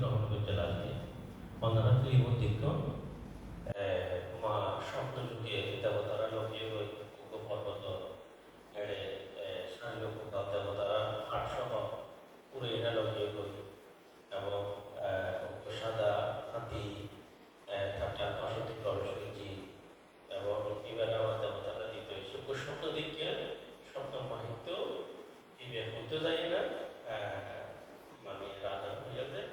গ্রহণ করতে লাগবে অন্যরা ক্লিবদিক মা স্বপ্ন যুগে দেবতারা লক্ষ্মী পর্বত এড়ে শারীরিক দেবতারা 800 পুরো এরা লক্ষ্মী এবং সাদা হাতি তার পাশে গণেশজি এবং এবারে আমার দেবতারা দিত স্বপ্ন দিকে স্বপ্ন মাহিত হইতে যায় না মানে রাজা হয়ে যায়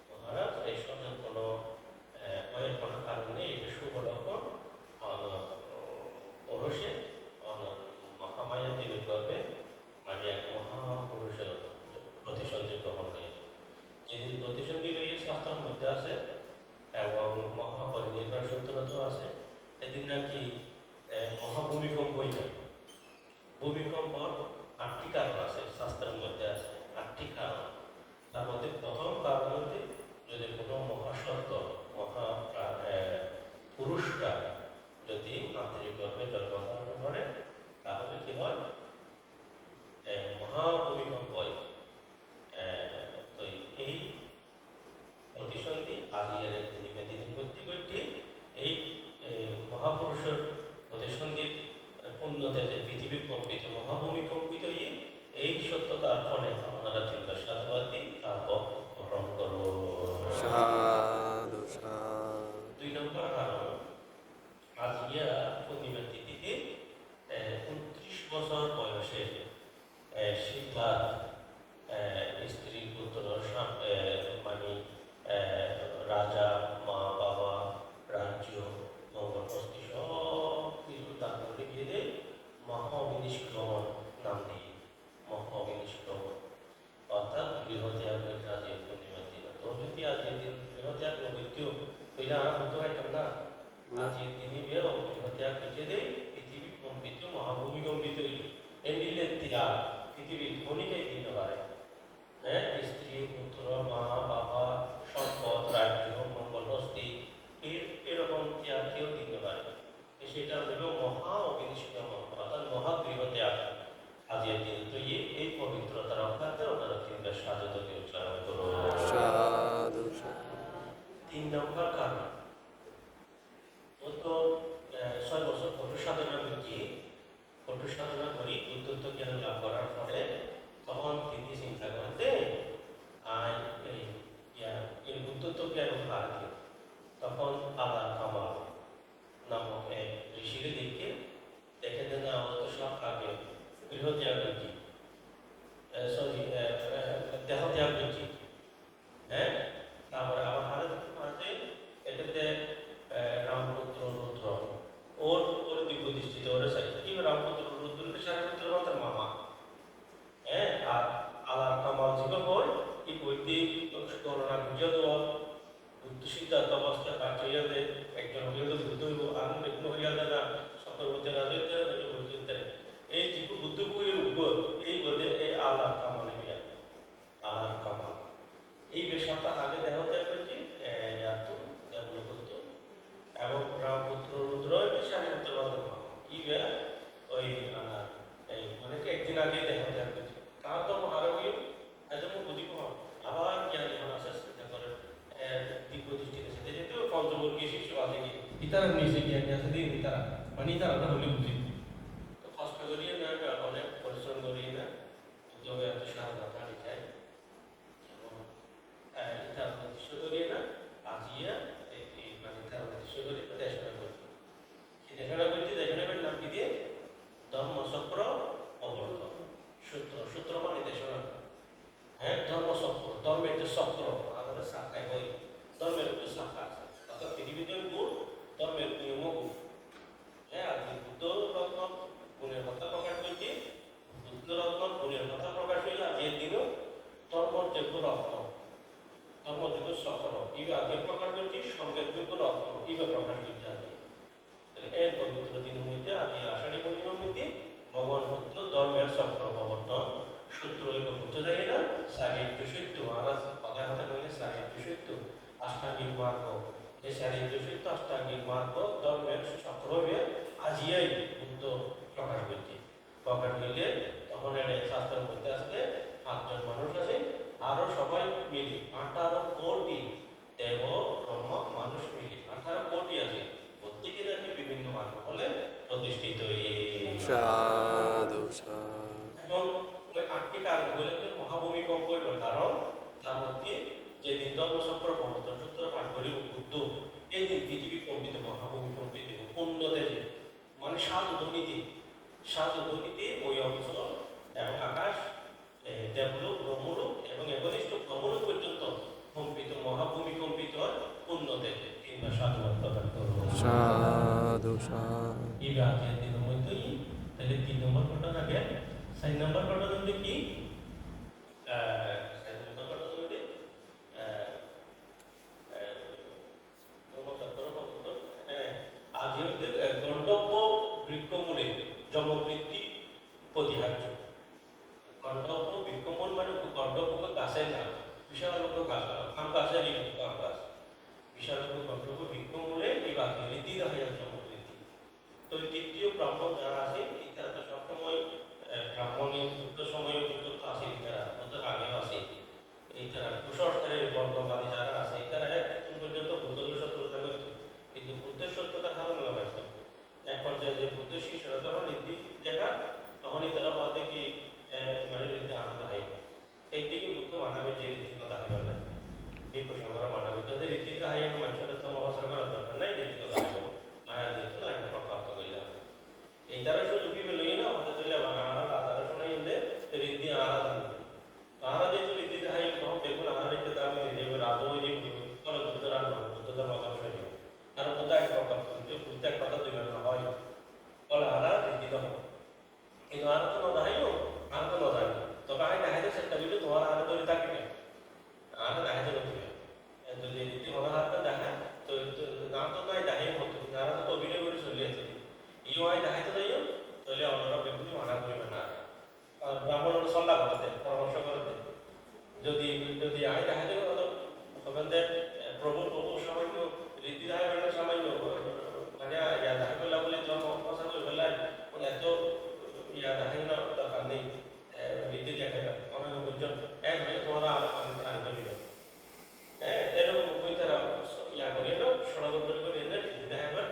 মহারাজ এই স্বপ্নের কোনো কোনো কারণে এটা শুভ লক্ষণ পরশে মহামায়া দেবী করবে মানে এক মহাপুরুষের প্রতিসন্ধি গ্রহণ হয়ে যেদিন প্রতিসন্ধি রয়ে শাস্ত্রের মধ্যে আছে এবং মহাপরিনির্বাণ সূত্রও আছে এদিন নাকি মহাভূমিকম্পই হয়। ভূমিকম্প 8টি কারণ আছে শাস্ত্রের মধ্যে আছে 8টি কারণ। তার মধ্যে প্রথম কারণ হচ্ছে যদি কোনো মহাসত্য মহা পুরুষটা যদি মাতৃগর্ভে জন্মগ্রহণ করে তাহলে কি হয় মহাভূমিকম্প হয়। তো এই প্রতিসন্ধি আজিয়ার করতে করতে এই মহাপুরুষের প্রতিসন্ধির পুণ্যতে যে পৃথিবী কম্পিত মহাভূমি কম্পিত হয়ে এই সত্যতার ফলে আপনারা চিন্তা সাধুবাদী তারপর গ্রহণ করবো। 2 নম্বর কারণ আজিয়া পূর্ণিমার তিথিতে 29 বছর বয়সে সিদ্ধার্থ স্ত্রী পুত্র মানে রাজা মা বাবা রাজ্য মঙ্গলহস্তি সব কিছু তার মধ্যে গিয়ে দেয় মহাবিনিষ্ক্রমণ নাম দিয়ে মহাবিনিষ্ক্রমণ অর্থাৎ গৃহত্যাগের কাজে পূর্ণিমার দিন। তো যদি আজকের দিন গৃহত্যাগ মৃত্যু হইলে আর হতে পারতাম না। আজকের দিনই বেরো গৃহত্যাগ লিখে দেয় পৃথিবী কম্পিত মহাভূমি কম্পিত এমনিলে ত্যাগ পৃথিবীর ক্ষণিকাই দিতে পারে। হ্যাঁ, স্ত্রী পুত্র মা বাবা সম্পদ রাজ্য মঙ্গলহস্তি এরকম ত্যাগ কেউ দিতে পারে। সেটা হলো মহা অবিনিষ্ক্রমণ অর্থাৎ মহাগৃহত্যাগ আজকের দিন। তো এই পবিত্রতা রক্ষার্থে ওনারা 3টা সাধুতাকে উচ্চারণ করো। 3 নম্বর কারণ ও তো 6 বছর কঠোর সাধনা করি উদ্যুত্ত জ্ঞান লাভ করার পরে তখন তিনি চিন্তা করতে এই উদ্যুত্ত জ্ঞান ভার তখন আল্লাহ কামাল নামক এক ঋষিকে দেখে দেন আমাদের তো সব আগে গৃহত্যাগ করছি দেহ ত্যাগ করছি। হ্যাঁ, তারপরে আবার হাতে এটাতে রামপুত্র রুদ্র ওর দিব্য দৃষ্টিতে ওরা চাইছে কি রামপুত্র রুদ্রকে সারাপুত্র তার মামা। হ্যাঁ, আর আল্লাহ কামাল জীবন হয় কি বৈদ্যি করোনা বুঝে দেওয়া সিদ্ধার্থ অবস্থা কাটিয়ে দেয় একজন হইলে বুদ্ধ হইব আর একজন হইয়া দেয় না সকল মধ্যে রাজা এই জীব বুদ্ধ বইয়ের উপর এই বলে এই আল্লাহ কামাল আল্লাহ কামাল এই বিষয়টা আগে দেখা যায় করছি এবং রামপুত্র রুদ্র সারিপুত্র কি ওই অনেকে একদিন আগে দেখা যায় করছি তার তো আরো একদম বুঝিব আবার জ্ঞান যখন আসে চিন্তা করে দিব্য দৃষ্টিতে সাথে যেহেতু পঞ্চবর্গীয় শিশু আছে কি ইতারা নিজে জ্ঞান আছে দিন ইতারা মানে ইতারা না হলে বুঝি তো কষ্ট করিয়ে না অনেক পরিশ্রম করিয়ে না যোগে এত সাধনা পানি চাই এবং ইতারা উদ্দেশ্য করিয়ে না আজিয়া মানে ইতারা উদ্দেশ্য করিয়ে দেশনা করছি সেই দেশনা করছি দেশনার নাম কি দিয়ে ধর্মচক্র অবর্তন সূত্র মানে দেশনা। হ্যাঁ, ধর্মচক্র ধর্মের যে চক্র আমাদের শাখায় বই ধর্মের উপরে শাখা আছে অর্থাৎ পৃথিবীতে গুণ ধর্মের নিয়ম গুণ। হ্যাঁ, আর বুদ্ধ রত্ন গুণের কথা প্রকাশ করছি বুদ্ধ রত্ন গুণের কথা প্রকাশ হইলে আজকের দিনও ধর্মযোগ্য রত্ন ধর্মযোগ্য চক্র এইভাবে আগে প্রকাশ করছি সঙ্গের যোগ্য রত্ন এইভাবে প্রকাশ করছে আজকে এর পবিত্র দিনের মধ্যে আজকে আষাঢ়ী পূর্ণিমার মধ্যে ভগবান বুদ্ধ ধর্মের চক্র প্রবর্তন সূত্র বুঝতে যায় না সাহিত্য সত্য আলাদা কথা কথা বলে সাহিত্য সত্য আষ্টাঙ্গিক মার্গ এই সাহিত্য সত্য আষ্টাঙ্গিক মার্গ ধর্মের চক্রবে আজিয়াই বুদ্ধ প্রকাশ করছে প্রকাশ হইলে তখন শাস্ত্রের মধ্যে আসলে 5 জন মানুষ আছে আরো সবাই মিলে 18 কোটি দেব ব্রহ্ম মানুষ মিলে 18 কোটি আছে, প্রত্যেকের আর কি বিভিন্ন মার্গ বলে প্রতিষ্ঠিত। সাধু সাধু এবং ওই 8টি কারণগুলো মহাভূমিকম্প হইল কারণ, তার মধ্যে যেদিন ধর্মচক্র প্রবর্তন সূত্র পাঠ করি উদ্বুদ্ধ, এই দিন পৃথিবী কম্পিত, মহাভূমি কম্পিত, পূর্ণতে মানে সাধু ধ্বনিতে ওই অঞ্চল এবং আকাশ, দেবলোক, ব্রহ্মলোক এবং একনিষ্ঠ ব্রহ্মলোক পর্যন্ত কম্পিত, মহাভূমি কম্পিত হয় পূর্ণতে। কিংবা সাধুবাদ প্রদান করবো সাধু সাধু। এই রাতের দিনের মধ্যেই তাহলে 3 নম্বর ঘটনা আগে 4 নম্বর ঘটনা হচ্ছে কি, 4 নম্বর ঘটনা হচ্ছে আজ হচ্ছে গণ্ডব্য বৃক্ষমূলে যমবৃত্তি প্রতিহার্য। গণ্ডব্য বৃক্ষমূল মানে গণ্ডব্য গাছের নাম, বিশাল গাছ, আম গাছের আম গাছ, বিশাল গণ্ডব্য বৃক্ষমূলে এই বাক্য রীতি দেখা যায় যমবৃত্তি। তো তৃতীয় ব্রাহ্মণ যারা আছে তারা তো সবসময় ব্রাহ্মণের যুক্ত সময় যুক্ত আছে, তারা ওদের আগেও আছে। এই তারা কুসংস্কারের বর্গবাদী যারা আছে তারা এখন পর্যন্ত বুদ্ধের শত্রুতা করত, কিন্তু বুদ্ধের সত্যতা ধারণ লাগাইত। এক পর্যায়ে যে বুদ্ধ শিষ্যরা যখন রীতি দেখা, তখনই তারা বলতে কি মানে রীতি আনন্দ হয়। এই দিকে বুদ্ধ মানবে যে রীতি কথা হয় না, এই প্রসঙ্গরা মানবে তাদের রীতিকে হাই মানুষের তো অবসর করার দরকার নাই, রীতি কথা হয় মায়া দিত না, একটা প্রাপ্ত করলে এই দ্বারা শুধু কি বলি না আমাদের চলে আলাদা শোনাই হলে রীতি আলাদা আলাদা যে রীতিতে হাই তখন দেখুন আলাদা রীতি দামি দেবে রাজও যে কোনো বুদ্ধ রান বুদ্ধদের মত শৈলী আর বুদ্ধ এক কথা বুদ্ধ এক কথা দুই না হয় বলে আলাদা রীতি তো কিন্তু আর তো নদাইও আর তো নদাই তবে আই দেখা যায় সেটা দিলে তোমার আলাদা তৈরি থাকবে আলাদা দেখা যায় নতুন যদি রীতি মনে হাতটা দেখা তো নাম তো নাই দেখাই হতো আলাদা তো অভিনয় করে চলে আছে ইউ আই দেখাইতে যাইও তাহলে অন্যরা ব্যক্তি মানা করবে না, ব্রাহ্মণ সন্ধ্যা করতে পরামর্শ করতে যদি যদি আই দেখাইতে ওখানে প্রভুর সামান্য রীতি দেখা গেলে সামান্য মানে ইয়া দেখা করলে বলে জন্ম কথা করে ফেলায় এত ইয়া দেখা না দরকার নেই, রীতি দেখা অনেক পর্যন্ত এক হয়ে তোমরা আনতে দিবে এরকম বই তারা ইয়া করে না ষড়যন্ত্র করে এনে রীতি দেখা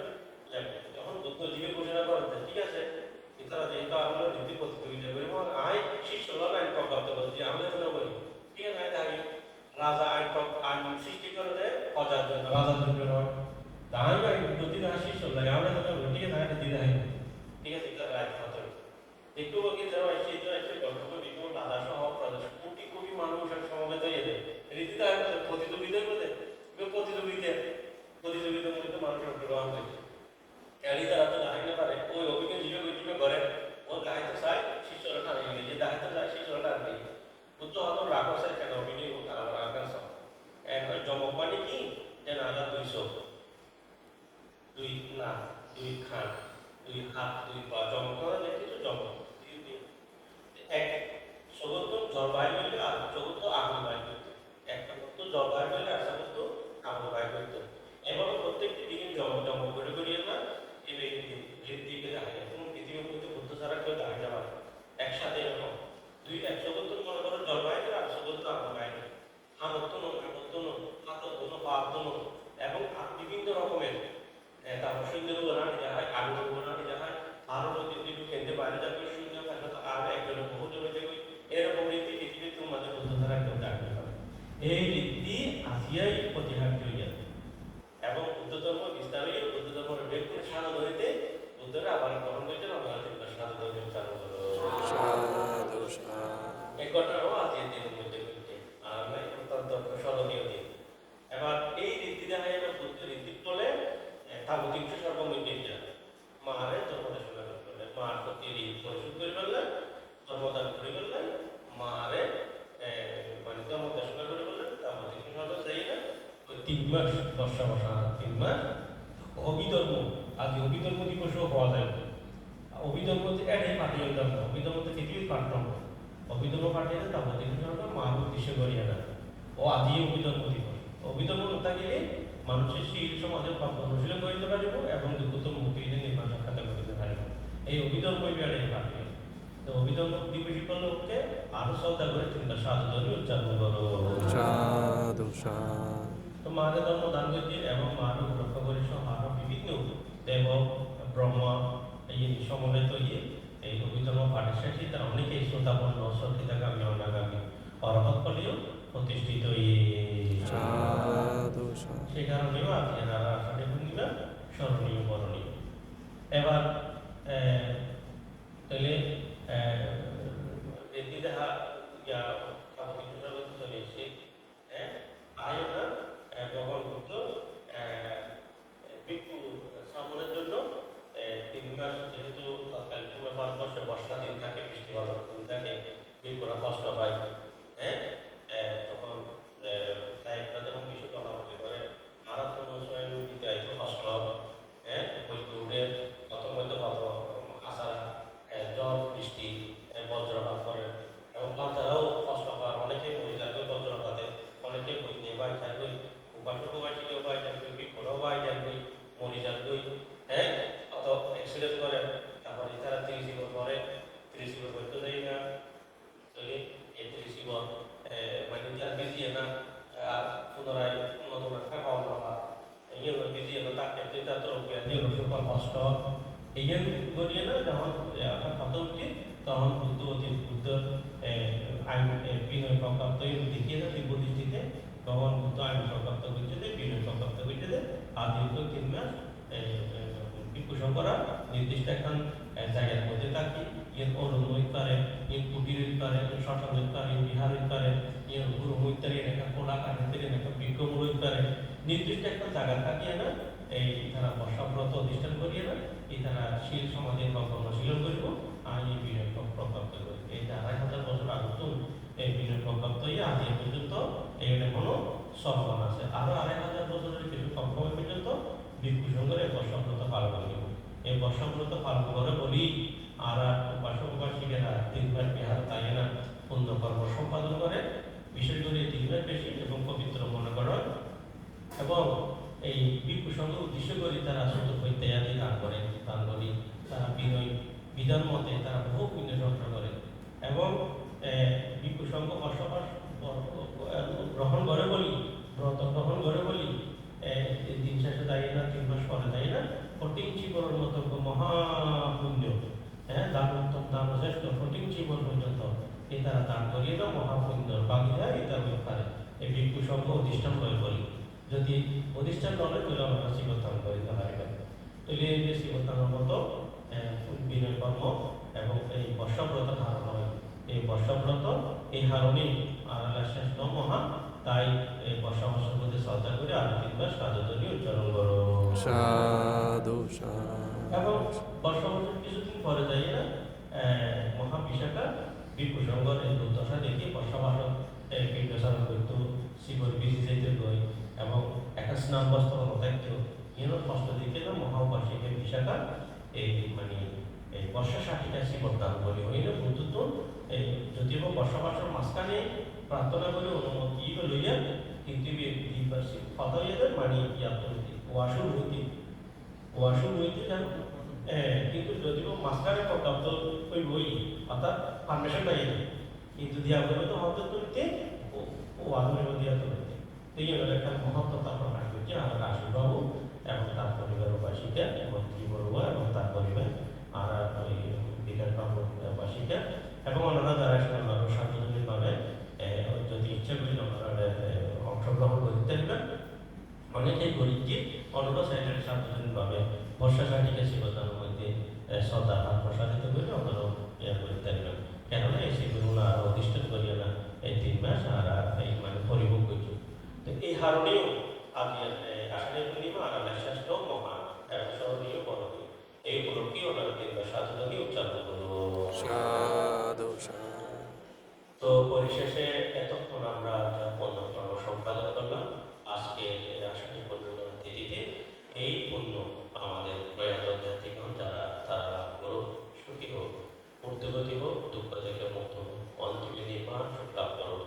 যখন দুঃখ জীবে ঘোষণা করতে ঠিক আছে তারা যেহেতু আমরা রীতি প্রতিযোগিতা করি এবং আইন শিষ্যরা আইন প্রাপ্ত করছি আমরা যেন বলি ঠিক আছে আইন রাজা আইন সৃষ্টি করে দেয় প্রজার জন্য রাজার জন্য নয়, তাই আইন প্রতিদিন শিষ্য লাগে আমরা যেন ঠিক আছে আইন দিতে হয় ঠিক আছে এটা রায় হতে একটু বাকি যারা এসে এসে গল্প বিজ্ঞান দাদা সহ প্রদেশ কোটি কোটি মানুষের সমাবেত হয়ে যায় রীতিটা প্রতিযোগিতার মধ্যে প্রতিযোগিতার মধ্যে মানুষ অংশগ্রহণ করছে এরই তারা তো দাঁড়াইতে পারে ওই অভিজ্ঞ জীবে করে ওর দাঁড়াইতে চায় শিষ্যরা টানে গেলে যে দাঁড়াইতে চায় শিষ্যরা টানবে বুদ্ধ হতো রাক্ষসের কেন অভিনয় আমার আকাশ এখন জমক মানে কি যে নানা 200 দুই না দুই খান দুই হাত দুই পা জমক করা যায় কিছু জমক এক চতুর্থ জলবায়ু মিলে আর চতুর্থ আগুন বায়ু করতো একটা করতো জলবায়ু মিলে আর চতুর্থ আগুন বায়ু করতো এভাবে প্রত্যেকটি দিকে জমক করে করিয়ে না দিকে দাঁড়িয়ে এবং পৃথিবীর মধ্যে বুদ্ধ ছাড়া কেউ দাঁড়িয়ে যাওয়ার একসাথে এরকম দুই 170 মনে করো জলবায়ু আর 170 আগুন বায়ু এবং বিভিন্ন রকমের তারপর সৈন্যের উদাহরণ দেওয়া হয় আগুনের উদাহরণ দেওয়া হয় আরো যদি একটু কেন্দ্রে বাইরে যাবে শূন্য আর একজনের বহুজনের যাবে এরকম রীতি পৃথিবীর তোমাদের বুদ্ধ ছাড়া কেউ দাঁড়িয়ে যাবে এই রীতি আসিয়াই প্রতিহার হয়ে যাবে এবং বুদ্ধ ধর্ম বিস্তার হয়ে বুদ্ধ ধর্মের ব্যক্তি সাধু ধরিতে বুদ্ধরা আবার গ্রহণ করছেন আমাদের সাধু ধর্ম চালু করো এই ঘটনাও আজকের দিনের মধ্যে ঘটছে আর নাই অত্যন্ত স্মরণীয় দিন। এবার এই রীতি দেখা যাবে বুদ্ধ রীতি বলে তাবতিক সর্বমধ্যে যায় মারে ধর্মদেশনা করলেন মার প্রতি ঋণ পরিশোধ করে ফেললেন ধর্মদান করে ফেললেন মারে মানে ধর্মদেশনা করে ফেললেন তাবতিক সর্ব সেই না 3 মাস বর্ষা 3 মাস অভিধর্ম আজ অভিধর্ম দিবসও হওয়া যায় অভিধর্ম এটাই পাঠিয়ে ধর্ম অভিধর্ম পৃথিবীর পাঠ্যক্রম অভিধর্ম পাঠিয়ে তাবতিক সর্ব মার উদ্দেশ্য করিয়া না ও আদি অভিধর্ম দিবস অভিধর্ম থাকিলে মানুষের শীল সমাজের অনুশীলন করিতে পারিব এবং দুঃখত মুক্তি নির্মাণ সাক্ষাৎ করিতে পারিব এই অভিধর্ম বিহারে পাঠিয়ে তো অভিধর্ম দিবস উপলক্ষে আরো শ্রদ্ধা করে তিনটা সাধুধর্মী উচ্চারণ করো। সাধু সাধু তো মাদের ধর্ম দান করছে এবং মানব রক্ষা করে সহ আরো বিভিন্ন দেব ব্রহ্মা এই সমবেত এই অভিধর্ম পাঠের শেষে তারা অনেকেই শ্রোতাপন্ন সঠিতাগামী অনাগামী অরহৎ ফলেও প্রতিষ্ঠিত সাধু সাধু সেই কারণেও আজকে নারা আষাঢ়ী পূর্ণিমা স্মরণীয় বরণীয়। এবার তাহলে দেখি দেখা ইয়া কাপড় চলে এসে আয় না ব্যবহার করতো ভিক্ষু শ্রাবণের জন্য 3 মাস যেহেতু ভারতবর্ষে বর্ষা দিন থাকে, বৃষ্টি ভালো দিন থাকে, ভিক্ষুরা কষ্ট পায়, তখন সাহেবরা যখন কিছু কলামতি করে মারাত্মক সময় দিতে একটু কষ্ট হবে, বৈকুণ্ঠের প্রথমত ভালো আশা জ্বর বৃষ্টি বজ্রপাত করে এবং বাচ্চারাও কষ্ট পায়, অনেকে মরে যাবে বজ্রপাতে, অনেকে বই নিয়ে বাড়ি থাকবে, উপাসক বাসীকেও বাড়ি থাকবে, বিক্ষুরাও বাড়ি থাকবে, মরে যাবে, অত অ্যাক্সিডেন্ট করে, তারপরে তারা 30 জীবন করে, 30 জীবন করতে দেয় না, তাহলে এই 30 জীবন মানে যার বিজিয়ে না আর পুনরায় নতুন একটা খাওয়া দাওয়া এইগুলো বিজিয়ে না তাকে দুইটা তরফে নিরসুকর কষ্ট এইগুলো করিয়ে না যখন কত উচিত তখন বুদ্ধ অতি বুদ্ধ আইন বিনয় সংক্রান্ত দেখিয়ে না তিব্বত দৃষ্টিতে তখন বুদ্ধ আইন সংক্রান্ত করছে যে বিনয় সংক্রান্ত করছে যে আর দীর্ঘ 3 মাস বিপুষণ করা নির্দিষ্ট এখন জায়গার মধ্যে থাকি ইয়ে অরুণ হইতে পারে, ইয়ে কুটির হইতে পারে, শ্মশান হইতে পারে, বিহার হইতে পারে, ইয়ে গুরু হইতে পারে, একটা কোলা কাঠের একটা বিক্ষোভ হইতে পারে, নির্দিষ্ট একটা জায়গা থাকিয়ে না এই তারা বর্ষাব্রত অধিষ্ঠান করিয়ে না এই তারা শীল সমাজের কর্মশীলন করিব আর এই বিনয় প্রপ্রাপ্ত করি। এই 2500 বছর আগত এই বিনয় প্রপ্রাপ্ত হয়ে আজ এ পর্যন্ত এখানে কোনো সম্মান আছে, আরো 2500 বছরের কিছু কম সময় পর্যন্ত ভিক্ষু সংঘের বর্ষাব্রত পালন করিব। এই বর্ষাব্রত পালন করে বলি আর উপাসক উপাসিকেরা 3 মাস বিহার তাই না পুণ্যকর্ম সম্পাদন করে, বিশেষ করে 3 মাস বেশি এবং পবিত্র মনে করেন এবং এই ভিক্ষু সংঘ উদ্দেশ্য করে তারা চতুর্থ ইত্যাদি দান করে, দান করি তারা বিনয় বিধান মতে তারা বহু পুণ্য সংগ্রহ করে এবং ভিক্ষু সংঘ বসবাস গ্রহণ করে বলি, ব্রত গ্রহণ করে বলি দিন শেষে দাঁড়িয়ে না 3 মাস পরে দাঁড়িয়ে না কঠিন জীবনের মতো মহাপুণ্য, দানোত্তম দান শ্রেষ্ঠ কঠিন জীবন পর্যন্ত এই তারা দান করিয়ে না মহাপুণ্য বাগিরা এটা পারে এই ভিক্ষু সংঘ অধিষ্ঠান করে বলি। যদি প্রতিষ্ঠান নয় তাহলে আমরা শিবতান করিতে পারিবেন। তাহলে এই যে শিবতানের মতো বিনয় কর্ম এবং এই বর্ষাব্রত ধারণ হয়, এই বর্ষাব্রত এই হারণে আল্লাহ শ্রেষ্ঠ মহা, তাই এই বর্ষা মাসের মধ্যে শ্রদ্ধা করে আরো 3 মাস সাধুধর্মী উচ্চারণ করো। সাধু সাধু এবং বর্ষা মাসের কিছুদিন পরে যাই না মহাবিশাখা ভিক্ষু সংঘর এই দুর্দশা দেখে বর্ষা মাসে বিজ্ঞাসারণ করতো শিবর বিজি যেতে গই এবং একটা স্নান বস্ত্র থাকতো এর কষ্ট দিকে না মহাউপাসিকের বিশাখা এই মানে এই বর্ষা সাথীটা শিবর দান করি হইল বুদ্ধ এই যদিও বর্ষা মাসের মাঝখানে প্রার্থনা করে অনুমতি লইয়া কিন্তু কথা হইয়া মানে ওয়াশুর হইতে জানো কিন্তু যদিও মাঝখানে প্রাপ্ত ওই বই অর্থাৎ পারমিশন নাই কিন্তু দিয়া বলে তো হতে তুলতে ও আগুনের দিয়া তুলতে এই একটা মহত্বতা প্রকাশ করছে আমাদের আশুবাবু এবং তার পরিবার উপাসিকা মন্ত্রী বড়ুয়া এবং তার পরিবার আর ওই বিকাশ বাবু উপাসিকা এবং ওনারা যারা আরো সার্বজনীনভাবে যদি ইচ্ছা করি ওনারা অংশগ্রহণ করতে পারবেন। অনেকেই করি যে অন্যরা সাইডের সার্বজনীনভাবে বর্ষা সাথীকে শিবতানের মধ্যে শ্রদ্ধা ভাব প্রসারিত করে ওনারাও ইয়া করতে পারবেন, কেননা এই শিবগুলো আরো অধিষ্ঠান করিয়া না এই 3 মাস আর এই মানে পরিভোগ করছে। তো এই হারণেও আমি আষাঢ়ী পূর্ণিমা আর শ্রেষ্ঠ মহা স্মরণীয় বরণীয় এই উপলক্ষে ওনারা 3 মাস সাধুধর্মী উচ্চারণ করব। সাধু সাধু তো পরিশেষে এতক্ষণ আমরা পণ্য সম্পাদন করলাম আজকে আষাঢ়ী পূর্ণিমার তিথিতে এই পুণ্য আমাদের প্রয়াত জাতিগণ যারা তারা লাভ করুক, সুখী হোক, ঊর্ধ্বগতি হোক, দুঃখ থেকে মুক্ত হোক, অন্তরে নির্বাণ সুখ লাভ করুক,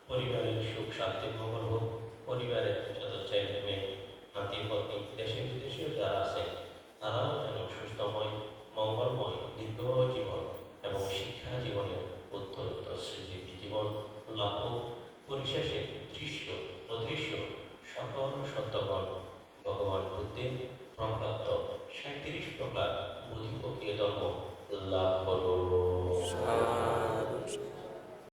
পরিবারের সুখ শান্তি মঙ্গল হোক, পরিবারের যত ছেলে মেয়ে নাতি পত্নী দেশে বিদেশেও যারা আছে তারাও যেন সুস্থময় মঙ্গলময় দীর্ঘ জীবন এবং শিক্ষা হইতে সংক্রান্ত 37 প্রকার বুদ্ধি প্রক্রিয়া ধর্ম লাভ করো।